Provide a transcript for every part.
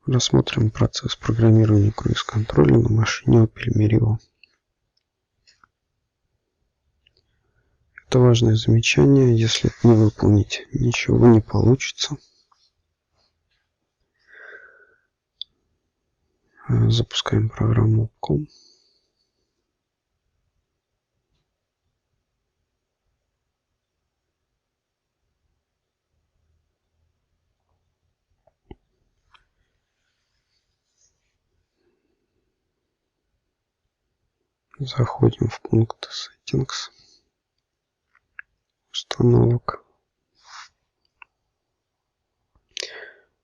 Рассмотрим процесс программирования круиз-контроля на машине Opel Meriva. Это важное замечание. Если это не выполнить, ничего не получится. Запускаем программу Opcom. Заходим в пункт Settings, установок.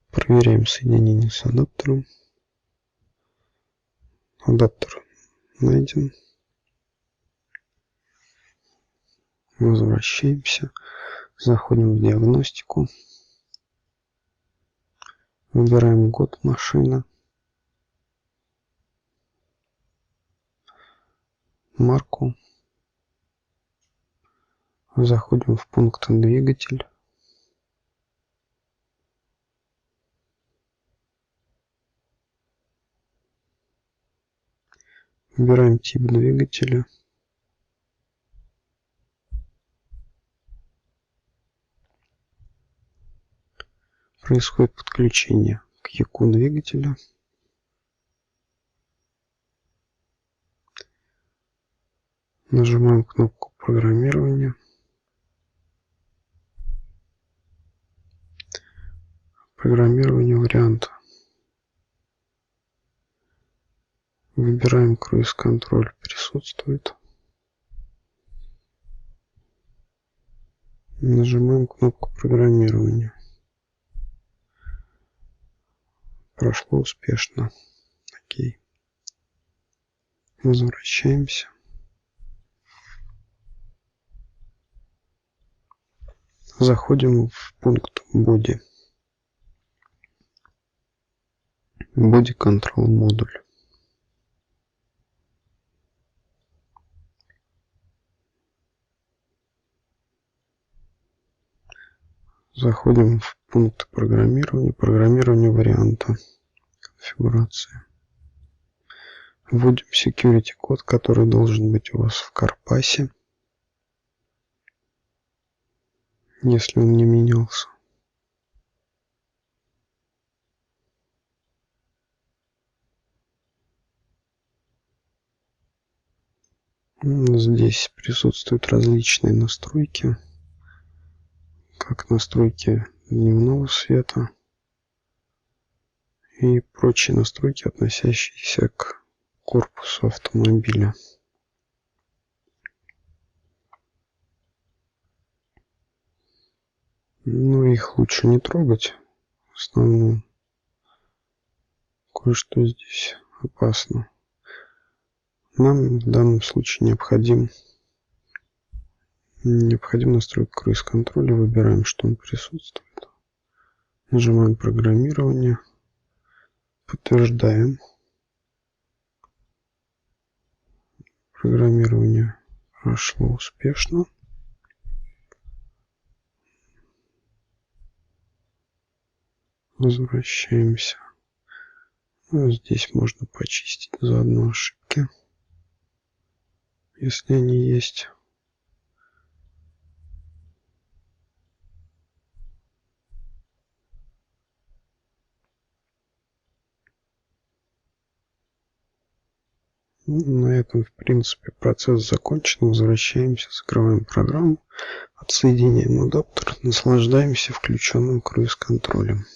Проверяем соединение с адаптером. Адаптер найден. Возвращаемся. Заходим в диагностику. Выбираем год машины. Марку. Заходим в пункт двигатель. Выбираем тип двигателя. Происходит подключение к ЯКУ двигателя. Нажимаем кнопку программирования. Программирование варианта. Выбираем круиз-контроль. Присутствует. Нажимаем кнопку программирования. Прошло успешно. Окей. Возвращаемся. Заходим в пункт Body. Body Control модуль. Заходим в пункт программирования. Программирование варианта. Конфигурация. Вводим security код, который должен быть у вас в карпасе, если он не менялся. Здесь присутствуют различные настройки, как настройки дневного света и прочие настройки, относящиеся к корпусу автомобиля. Но их лучше не трогать. В основном кое-что здесь опасно. Нам в данном случае необходим настройка круиз-контроля. Выбираем, что он присутствует. Нажимаем программирование. Подтверждаем. Программирование прошло успешно. Возвращаемся. Здесь можно почистить заодно ошибки, если они есть. На этом, в принципе, процесс закончен. Возвращаемся, закрываем программу, отсоединяем адаптер, наслаждаемся включенным круиз-контролем.